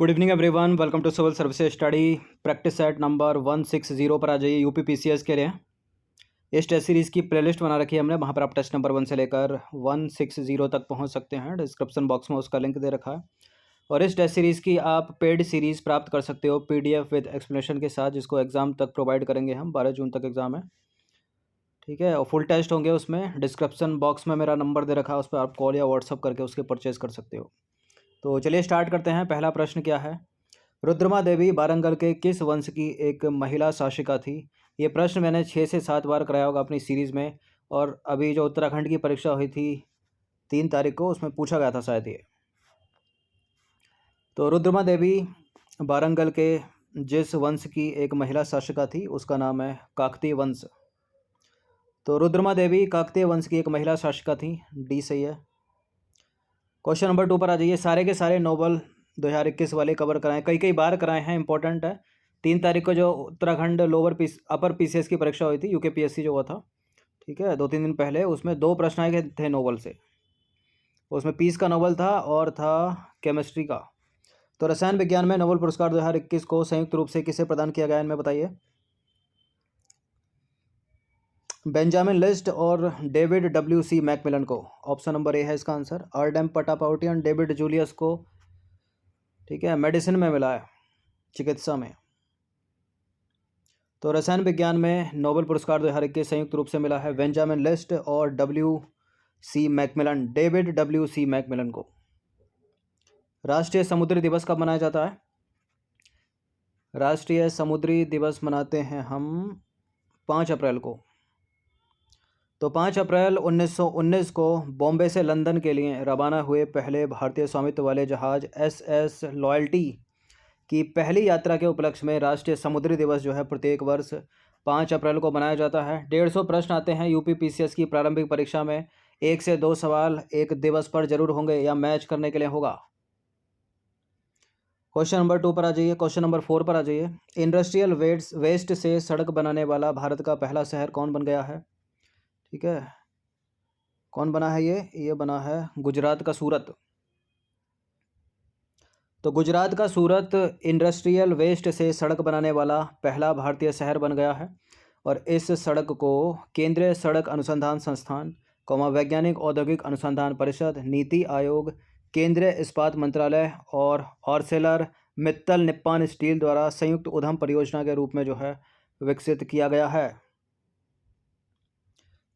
Good evening everyone, welcome to civil services study practice set number 160 पर आ जाइए। UP PCS के लिए इस टेस्ट सीरीज़ की प्लेलिस्ट बना रखी है हमने, वहाँ पर आप टेस्ट नंबर 1 से लेकर 160 तक पहुँच सकते हैं। डिस्क्रिप्शन बॉक्स में उसका लिंक दे रखा है। और इस टेस्ट सीरीज़ की आप पेड सीरीज़ प्राप्त कर सकते हो PDF विद एक्सप्लेनेशन के साथ, जिसको एग्ज़ाम तक प्रोवाइड करेंगे हम। 12 जून तक एग्ज़ाम है, ठीक है। और फुल टेस्ट होंगे उसमें। डिस्क्रिप्शन बॉक्स में मेरा नंबर दे रखा है, उस पर आप कॉल या व्हाट्सअप करके उसके परचेज़ कर सकते हो। तो चलिए स्टार्ट करते हैं। पहला प्रश्न क्या है? रुद्रमा देवी वारंगल के किस वंश की एक महिला शासिका थी? ये प्रश्न मैंने 6 से 7 बार कराया होगा अपनी सीरीज़ में। और अभी जो उत्तराखंड की परीक्षा हुई थी 3 तारीख को, उसमें पूछा गया था शायद ये। तो रुद्रमा देवी वारंगल के जिस वंश की एक महिला शासिका थी उसका नाम है काकतीय वंश। तो रुद्रमा देवी काकतीय वंश की एक महिला शासिका थी। डी सही है। क्वेश्चन नंबर 2 पर आ जाइए। सारे के सारे नोबल 2021 वाले कवर कराएं, कई बार कराए हैं, इंपॉर्टेंट है। 3 तारीख को जो उत्तराखंड अपर पीसीएस की परीक्षा हुई थी, यूकेपीएससी जो हुआ था, ठीक है, 2-3 दिन पहले, उसमें 2 प्रश्न आए थे नोबल से। उसमें पीस का नोबल था और था केमिस्ट्री का। तो रसायन विज्ञान में नोबल पुरस्कार 2021 को संयुक्त रूप से किसे प्रदान किया गया, इनमें बताइए। बेंजामिन लिस्ट और डेविड WC मैकमिलन को। ऑप्शन नंबर ए है इसका आंसर। आरडेम पटापाउटियन डेविड जूलियस को, ठीक है, मेडिसिन में मिला है, चिकित्सा में। तो रसायन विज्ञान में नोबेल पुरस्कार 2021 संयुक्त रूप से मिला है बेंजामिन लिस्ट और WC Macmillan, David WC Macmillan को। राष्ट्रीय समुद्री दिवस कब मनाया जाता है? राष्ट्रीय समुद्री दिवस मनाते हैं हम 5 अप्रैल को। तो 5 अप्रैल 1919 को बॉम्बे से लंदन के लिए रवाना हुए पहले भारतीय स्वामित्व वाले जहाज SS लॉयल्टी की पहली यात्रा के उपलक्ष्य में राष्ट्रीय समुद्री दिवस जो है प्रत्येक वर्ष 5 अप्रैल को मनाया जाता है। 150 प्रश्न आते हैं यूपी पीसीएस की प्रारंभिक परीक्षा में। 1 से 2 सवाल एक दिवस पर जरूर होंगे या मैच करने के लिए होगा। क्वेश्चन नंबर 2 पर आ जाइए। क्वेश्चन नंबर 4 पर आ जाइए। इंडस्ट्रियल वेस्ट से सड़क बनाने वाला भारत का पहला शहर कौन बन गया है? ठीक है, कौन बना है ये बना है गुजरात का सूरत। तो गुजरात का सूरत इंडस्ट्रियल वेस्ट से सड़क बनाने वाला पहला भारतीय शहर बन गया है। और इस सड़क को केंद्रीय सड़क अनुसंधान संस्थान, वैज्ञानिक औद्योगिक अनुसंधान परिषद, नीति आयोग, केंद्रीय इस्पात मंत्रालय और आर्सेलर मित्तल निप्पॉन स्टील द्वारा संयुक्त उद्यम परियोजना के रूप में जो है विकसित किया गया है।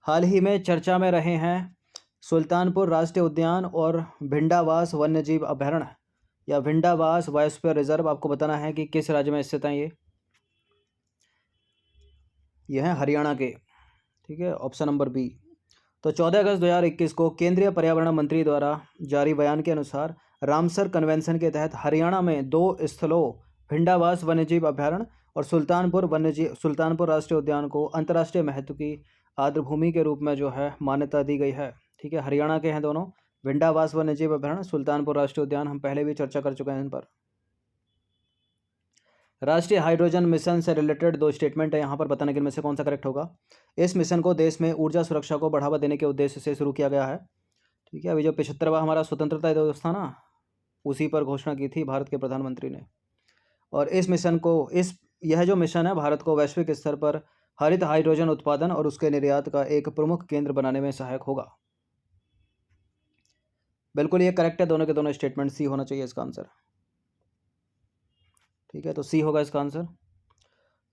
हाल ही में चर्चा में रहे हैं सुल्तानपुर राष्ट्रीय उद्यान और भिंडावास वन्यजीव अभयारण्य या भिंडावास बायोस्फीयर रिजर्व। आपको बताना है कि किस राज्य में स्थित हैं ये हैं हरियाणा के, ठीक है, ऑप्शन नंबर बी। तो 14 अगस्त 2021 को केंद्रीय पर्यावरण मंत्री द्वारा जारी बयान के अनुसार रामसर कन्वेंशन के तहत हरियाणा में 2 स्थलों भिंडावास वन्यजीव अभयारण्य और सुल्तानपुर राष्ट्रीय उद्यान को अंतर्राष्ट्रीय महत्व की आर्द्रभूमि के रूप में जो है मान्यता दी गई है, ठीक है। हरियाणा के हैं दोनों, भिंडावास वन्यजीव अभयारण्य, सुल्तानपुर राष्ट्रीय उद्यान। हम पहले भी चर्चा कर चुके हैं इन पर। राष्ट्रीय हाइड्रोजन मिशन से रिलेटेड 2 स्टेटमेंट है यहाँ पर, बताने के इनमें से कौन सा करेक्ट होगा। इस मिशन को देश में ऊर्जा सुरक्षा को बढ़ावा देने के उद्देश्य से शुरू किया गया है, ठीक है। अभी जो 75वां हमारा स्वतंत्रता दिवस था ना, उसी पर घोषणा की थी भारत के प्रधानमंत्री ने। और इस मिशन को यह जो मिशन है भारत को वैश्विक स्तर पर हरित हाइड्रोजन उत्पादन और उसके निर्यात का एक प्रमुख केंद्र बनाने में सहायक होगा। बिल्कुल ये करेक्ट है, दोनों के दोनों स्टेटमेंट। सी होना चाहिए इसका आंसर, ठीक है। तो सी होगा इसका आंसर।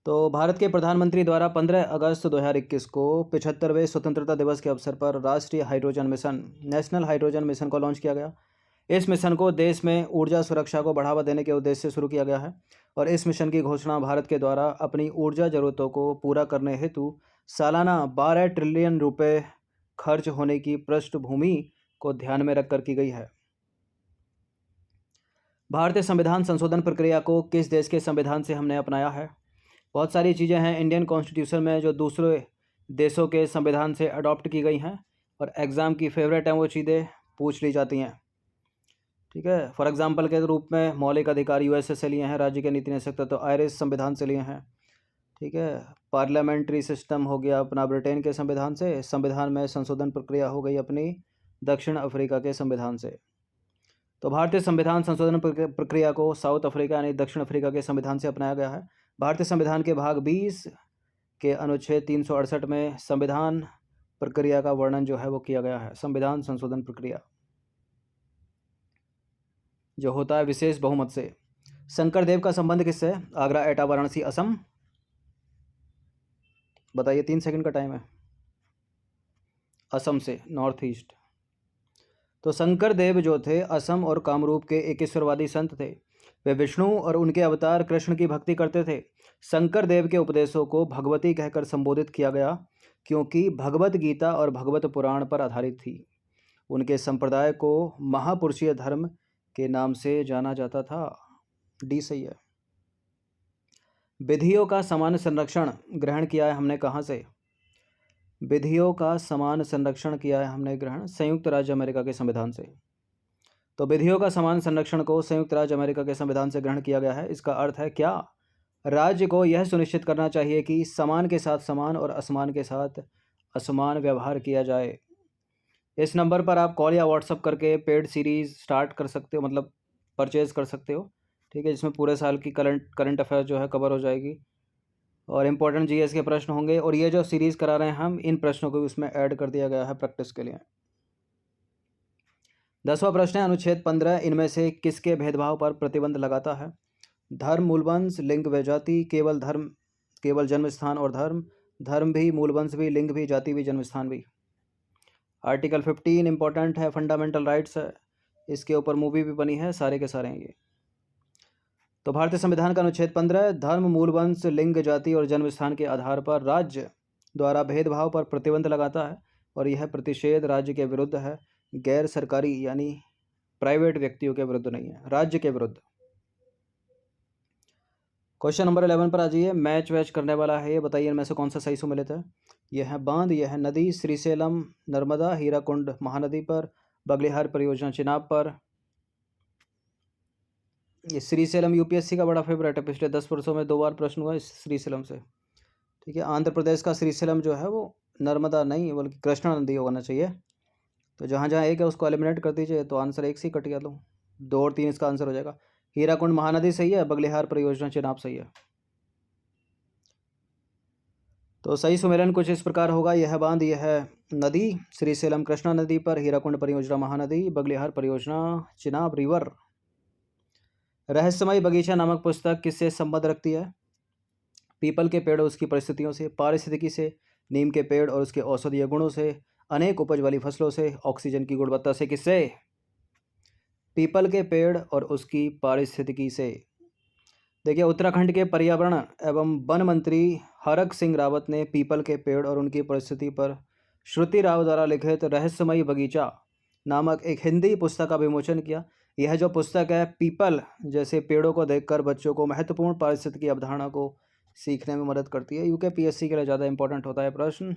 तो भारत के प्रधानमंत्री द्वारा 15 अगस्त 2021 को 75वें स्वतंत्रता दिवस के अवसर पर राष्ट्रीय hydrogen mission, national hydrogen mission को लॉन्च किया गया। इस मिशन को देश में ऊर्जा सुरक्षा को बढ़ावा देने के उद्देश्य से शुरू किया गया है। और इस मिशन की घोषणा भारत के द्वारा अपनी ऊर्जा जरूरतों को पूरा करने हेतु सालाना 12 ट्रिलियन रुपये खर्च होने की पृष्ठभूमि को ध्यान में रखकर की गई है। भारतीय संविधान संशोधन प्रक्रिया को किस देश के संविधान से हमने अपनाया है? बहुत सारी चीज़ें हैं इंडियन कॉन्स्टिट्यूशन में जो दूसरे देशों के संविधान से अडॉप्ट की गई हैं और एग्ज़ाम की फेवरेट हैं वो चीज़ें पूछ ली जाती हैं, ठीक है। फॉर एग्जांपल के रूप में मौलिक अधिकार USA से लिए हैं, राज्य के नीति नियंत्रक तो आयरिश संविधान से लिए हैं, ठीक है। पार्लियामेंट्री सिस्टम हो गया अपना ब्रिटेन के संविधान से। संविधान में संशोधन प्रक्रिया हो गई अपनी दक्षिण अफ्रीका के संविधान से। तो भारतीय संविधान संशोधन प्रक्रिया को साउथ अफ्रीका यानी दक्षिण अफ्रीका के संविधान से अपनाया गया है। भारतीय संविधान के भाग 20 के अनुच्छेद 368 में संविधान प्रक्रिया का वर्णन जो है वो किया गया है। संविधान संशोधन प्रक्रिया जो होता है विशेष बहुमत से। शंकरदेव का संबंध किससे है? आगरा, एटा, वाराणसी, असम। बताइए, 3 सेकंड का टाइम है। असम से, नॉर्थ ईस्ट। तो शंकरदेव जो थे असम और कामरूप के एकेश्वरवादी संत थे। वे विष्णु और उनके अवतार कृष्ण की भक्ति करते थे। शंकरदेव के उपदेशों को भगवती कहकर संबोधित किया गया क्योंकि भगवत गीता और भगवत पुराण पर आधारित थी। उनके संप्रदाय को महापुरुषीय धर्म के नाम से जाना जाता था। डी सही है। विधियों का समान संरक्षण ग्रहण किया है हमने कहाँ से? विधियों का समान संरक्षण किया है हमने ग्रहण संयुक्त राज्य अमेरिका के संविधान से। तो विधियों का समान संरक्षण को संयुक्त राज्य अमेरिका के संविधान से ग्रहण किया गया है। इसका अर्थ है क्या? राज्य को यह सुनिश्चित करना चाहिए कि समान के साथ समान और असमान के साथ असमान व्यवहार किया जाए। इस नंबर पर आप कॉल या व्हाट्सअप करके पेड सीरीज़ स्टार्ट कर सकते हो, मतलब परचेज कर सकते हो, ठीक है, जिसमें पूरे साल की करंट अफेयर जो है कवर हो जाएगी और इम्पोर्टेंट जीएस के प्रश्न होंगे। और ये जो सीरीज़ करा रहे हैं हम, इन प्रश्नों को उसमें ऐड कर दिया गया है प्रैक्टिस के लिए। 10वां प्रश्न है अनुच्छेद 15 इनमें से किसके भेदभाव पर प्रतिबंध लगाता है? धर्म, मूलवंश, लिंग व जाति, केवल धर्म, केवल जन्म स्थान और धर्म, धर्म भी, मूलवंश भी, लिंग भी, जाति भी, जन्म स्थान भी। आर्टिकल 15 इंपॉर्टेंट है, फंडामेंटल राइट्स है, इसके ऊपर मूवी भी बनी है, सारे के सारे हैं ये। तो भारतीय संविधान का अनुच्छेद 15 धर्म, मूलवंश, लिंग, जाति और जन्म स्थान के आधार पर राज्य द्वारा भेदभाव पर प्रतिबंध लगाता है और यह प्रतिषेध राज्य के विरुद्ध है, गैर सरकारी यानी प्राइवेट व्यक्तियों के विरुद्ध नहीं है, राज्य के विरुद्ध। क्वेश्चन नंबर 11 पर आ जाइए। मैच वैच करने वाला है ये, बताइए इनमें से कौन सा सही सुमेलित है? यह है बांध, यह है नदी, श्रीशैलम नर्मदा, हीराकुंड महानदी पर, बगलिहार परियोजना चिनाब पर। ये श्रीशैलम यूपीएससी का बड़ा फेवरेट है, पिछले 10 वर्षों में 2 बार प्रश्न हुआ इस श्रीशैलम से, ठीक है। आंध्र प्रदेश का श्रीशैलम जो है वो नर्मदा नहीं बल्कि कृष्णा नदी होना चाहिए। तो जहाँ जहाँ एक है उसको एलिमिनेट कर दीजिए, तो आंसर एक से ही कट गया, तो 2 और 3 इसका आंसर हो जाएगा। हीराकुंड महानदी सही है, बगलिहार परियोजना चिनाब सही है। तो सही सुमेलन कुछ इस प्रकार होगा, यह बांध, यह नदी, श्रीशैलम कृष्णा नदी पर, हीराकुंड परियोजना महानदी, बगलिहार परियोजना चिनाब रिवर। रहस्यमय बगीचा नामक पुस्तक किससे संबंध रखती है? पीपल के पेड़ और उसकी परिस्थितियों से, पारिस्थितिकी से, नीम के पेड़ और उसके औषधीय गुणों से, अनेक उपज वाली फसलों से, ऑक्सीजन की गुणवत्ता से। किससे? पीपल के पेड़ और उसकी पारिस्थितिकी से। देखिए, उत्तराखंड के पर्यावरण एवं वन मंत्री हरक सिंह रावत ने पीपल के पेड़ और उनकी परिस्थिति पर श्रुति राव द्वारा लिखित रहस्यमयी बगीचा नामक एक हिंदी पुस्तक का विमोचन किया। यह जो पुस्तक है, पीपल जैसे पेड़ों को देखकर बच्चों को महत्वपूर्ण पारिस्थितिकी अवधारणा को सीखने में मदद करती है। यूके पीएससी के लिए ज़्यादा इंपॉर्टेंट होता है प्रश्न,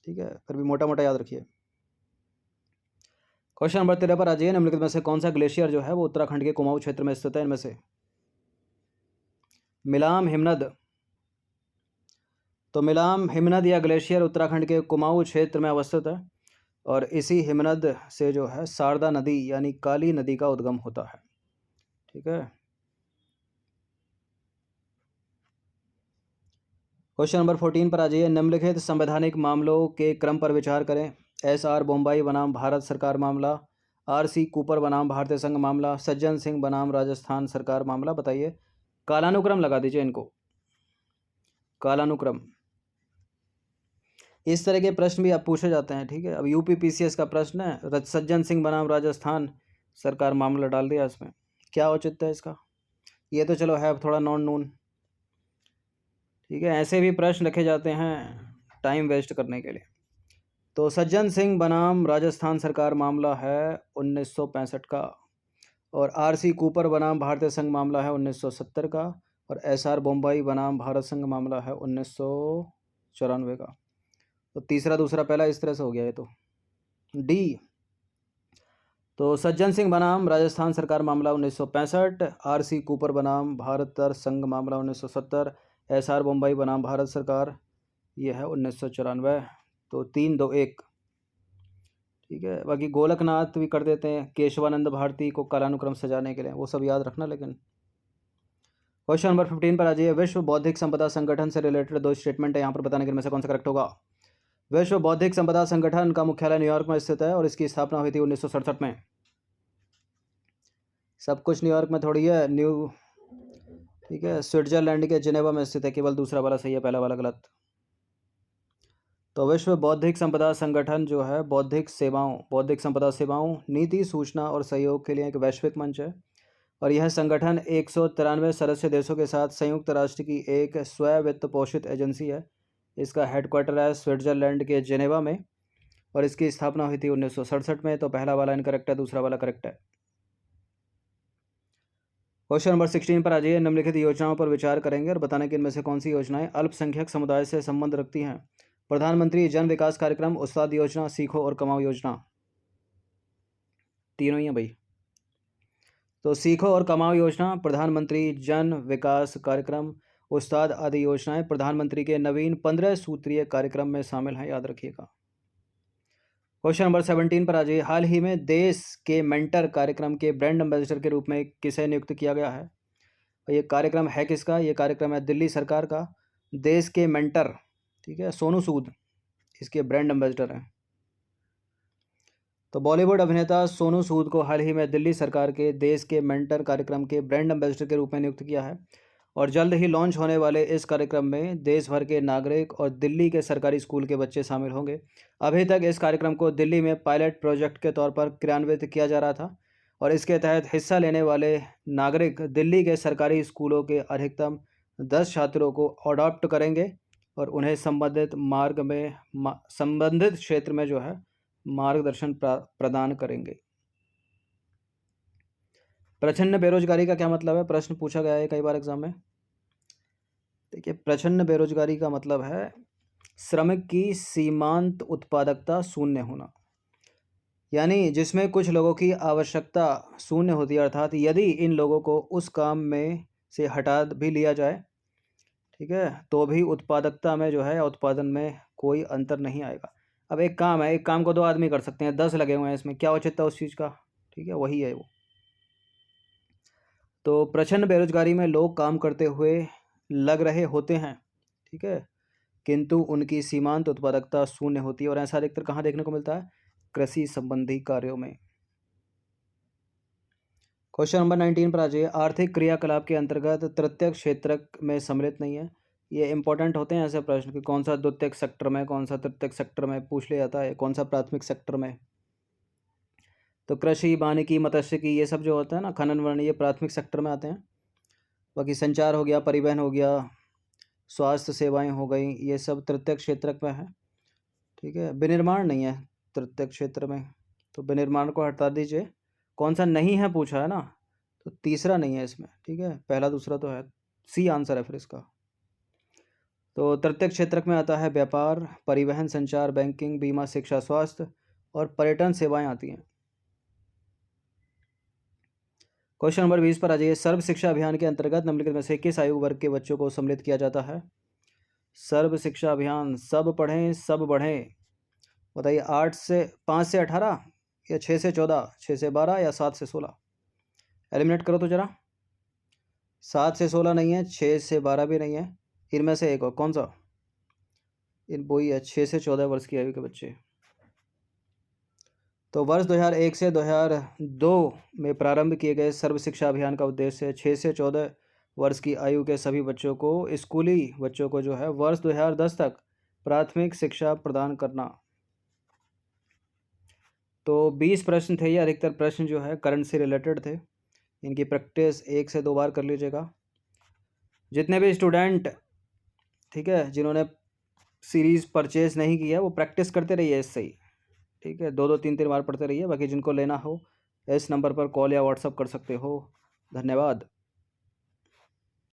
ठीक है, फिर भी मोटा मोटा याद रखिए। क्वेश्चन नंबर 13 पर आ जाइए। निम्नलिखित में से कौन सा ग्लेशियर जो है वो उत्तराखंड के कुमाऊं क्षेत्र में स्थित है? इनमें से मिलाम हिमनद। तो मिलाम हिमनद या ग्लेशियर उत्तराखंड के कुमाऊं क्षेत्र में अवस्थित है और इसी हिमनद से जो है शारदा नदी यानी काली नदी का उद्गम होता है, ठीक है। क्वेश्चन नंबर 14 पर आ जाइए। निम्नलिखित संवैधानिक मामलों के क्रम पर विचार करें। एसआर बोम्बाई बनाम भारत सरकार मामला, आरसी कूपर बनाम भारतीय संघ मामला, सज्जन सिंह बनाम राजस्थान सरकार मामला। बताइए, कालानुक्रम लगा दीजिए इनको, कालानुक्रम। इस तरह के प्रश्न भी आप पूछे जाते हैं, ठीक है। अब यूपी पीसीएस का प्रश्न है, सज्जन सिंह बनाम राजस्थान सरकार मामला डाल दिया, इसमें क्या औचित्य है इसका? ये तो चलो है थोड़ा नॉन नून, ठीक है। ऐसे भी प्रश्न रखे जाते हैं टाइम वेस्ट करने के लिए। तो सज्जन सिंह बनाम राजस्थान सरकार मामला है 1965 का और आरसी कूपर बनाम भारतीय संघ मामला है 1970 का और एसआर बोम्बाई बनाम भारत संघ मामला है 1994 का। तो तीसरा दूसरा पहला इस तरह से हो गया है। तो डी, तो सज्जन सिंह बनाम राजस्थान सरकार मामला 1965, आरसी कूपर बनाम भारत संघ मामला 1970, एसआर बोम्बाई बनाम भारत सरकार ये है 1994। तो 3-2-1, ठीक है। बाकी गोलकनाथ भी कर देते हैं, केशवानंद भारती को कालानुक्रम सजाने के लिए, वो सब याद रखना। लेकिन क्वेश्चन नंबर 15 पर आ जाइए। विश्व बौद्धिक संपदा संगठन से रिलेटेड दो स्टेटमेंट है, यहाँ पर बताने के इनमें से कौन सा करेक्ट होगा। विश्व बौद्धिक संपदा संगठन का मुख्यालय न्यूयॉर्क में स्थित है और इसकी स्थापना हुई थी 1967 में। सब कुछ न्यूयॉर्क में थोड़ी है, ठीक है, स्विट्जरलैंड के जिनेवा में स्थित है। केवल दूसरा वाला सही है, पहला वाला गलत। तो विश्व बौद्धिक संपदा संगठन जो है बौद्धिक संपदा सेवाओं, नीति, सूचना और सहयोग के लिए एक वैश्विक मंच है और यह संगठन 193 सदस्य देशों के साथ संयुक्त राष्ट्र की एक स्वयं वित्त पोषित एजेंसी है। इसका हेडक्वार्टर है स्विट्जरलैंड के जेनेवा में और इसकी स्थापना हुई थी 1967 में। तो पहला वाला इनकरेक्ट है, दूसरा वाला करेक्ट है। क्वेश्चन नंबर 16 पर आ जाइए। निम्नलिखित योजनाओं पर विचार करेंगे और बताने कि इनमें से कौन सी योजनाएं अल्पसंख्यक समुदाय से संबंध रखती हैं। प्रधानमंत्री जन विकास कार्यक्रम, उस्ताद योजना, सीखो और कमाओ योजना, तीनों ही हैं भाई। तो सीखो और कमाओ योजना, प्रधानमंत्री जन विकास कार्यक्रम, उस्ताद आदि योजनाएं प्रधानमंत्री के नवीन 15 सूत्रीय कार्यक्रम में शामिल हैं, याद रखिएगा। क्वेश्चन नंबर 17 पर आ जाइए। हाल ही में देश के मेंटर कार्यक्रम के ब्रांड एम्बेसडर के रूप में किसे नियुक्त किया गया है। ये कार्यक्रम है किसका? ये कार्यक्रम है दिल्ली सरकार का। देश के मेंटर, ठीक है, सोनू सूद इसके ब्रांड एम्बेसडर हैं। तो बॉलीवुड अभिनेता सोनू सूद को हाल ही में दिल्ली सरकार के देश के मेंटर कार्यक्रम के ब्रांड एम्बेसडर के रूप में नियुक्त किया है और जल्द ही लॉन्च होने वाले इस कार्यक्रम में देश भर के नागरिक और दिल्ली के सरकारी स्कूल के बच्चे शामिल होंगे। अभी तक इस कार्यक्रम को दिल्ली में पायलट प्रोजेक्ट के तौर पर क्रियान्वित किया जा रहा था और इसके तहत हिस्सा लेने वाले नागरिक दिल्ली के सरकारी स्कूलों के अधिकतम 10 छात्रों को अडॉप्ट करेंगे और उन्हें संबंधित क्षेत्र में जो है मार्गदर्शन प्रदान करेंगे। प्रच्छन्न बेरोजगारी का क्या मतलब है? प्रश्न पूछा गया है कई बार एग्जाम में। देखिए, प्रच्छन्न बेरोजगारी का मतलब है श्रमिक की सीमांत उत्पादकता शून्य होना, यानी जिसमें कुछ लोगों की आवश्यकता शून्य होती है, अर्थात यदि इन लोगों को उस काम में से हटा भी लिया जाए, ठीक है, तो भी उत्पादकता में जो है उत्पादन में कोई अंतर नहीं आएगा। अब एक काम है, एक काम को 2 आदमी कर सकते हैं, 10 लगे हुए हैं, इसमें क्या औचित्य उस चीज़ का? ठीक है, वही है वो। तो प्रच्छन्न बेरोजगारी में लोग काम करते हुए लग रहे होते हैं, ठीक है, किंतु उनकी सीमांत उत्पादकता शून्य होती है और ऐसा अधिकतर कहाँ देखने को मिलता है? कृषि संबंधी कार्यों में। क्वेश्चन नंबर 19 पर आ जाइए। आर्थिक क्रियाकलाप के अंतर्गत तृतीयक क्षेत्र में सम्मिलित नहीं है। ये इंपॉर्टेंट होते हैं ऐसे प्रश्न कि कौन सा द्वितीयक सेक्टर में, कौन सा तृतीयक सेक्टर में पूछ लिया जाता है, कौन सा प्राथमिक सेक्टर में। तो कृषि, वानिकी, मत्स्यिकी, ये सब जो होता है ना, खनन वर्ण, ये प्राथमिक सेक्टर में आते हैं। बाकी संचार हो गया, परिवहन हो गया, स्वास्थ्य सेवाएं हो गई, ये सब तृतीयक क्षेत्र में है, ठीक है। विनिर्माण नहीं है तृतीयक क्षेत्र में, तो विनिर्माण को हटा दीजिए। कौन सा नहीं है पूछा है ना, तो तीसरा नहीं है इसमें, ठीक है, पहला दूसरा तो है, सी आंसर है फिर इसका। तो तृतीयक क्षेत्र में आता है व्यापार, परिवहन, संचार, बैंकिंग, बीमा, शिक्षा, स्वास्थ्य और पर्यटन सेवाएं आती हैं। क्वेश्चन नंबर 20 पर आ जाइए। सर्व शिक्षा अभियान के अंतर्गत निम्नलिखित में से किस आयु वर्ग के बच्चों को सम्मिलित किया जाता है? सर्व शिक्षा अभियान, सब पढ़ें सब बढ़ें, बताइए। 5 से 18 या 6 से 14, 6 से 12 या 7 से 16? एलिमिनेट करो तो जरा। 7 से 16 नहीं है, 6 से 12 भी नहीं है, इनमें से एक और कौन सा? वही है, 6 से 14 वर्ष की आयु के बच्चे। तो वर्ष 2001 से 2002 में प्रारंभ किए गए सर्व शिक्षा अभियान का उद्देश्य 6 से 14 वर्ष की आयु के सभी बच्चों को, स्कूली बच्चों को जो है वर्ष 2010 तक प्राथमिक शिक्षा प्रदान करना। तो 20 प्रश्न थे ये, अधिकतर प्रश्न जो है करंट से रिलेटेड थे। इनकी प्रैक्टिस 1 से 2 बार कर लीजिएगा। जितने भी स्टूडेंट, ठीक है, जिन्होंने सीरीज़ परचेज नहीं किया वो प्रैक्टिस करते रहिए इससे ही, ठीक है, 2-2 3-3 बार पढ़ते रहिए। बाकी जिनको लेना हो इस नंबर पर कॉल या व्हाट्सअप कर सकते हो। धन्यवाद।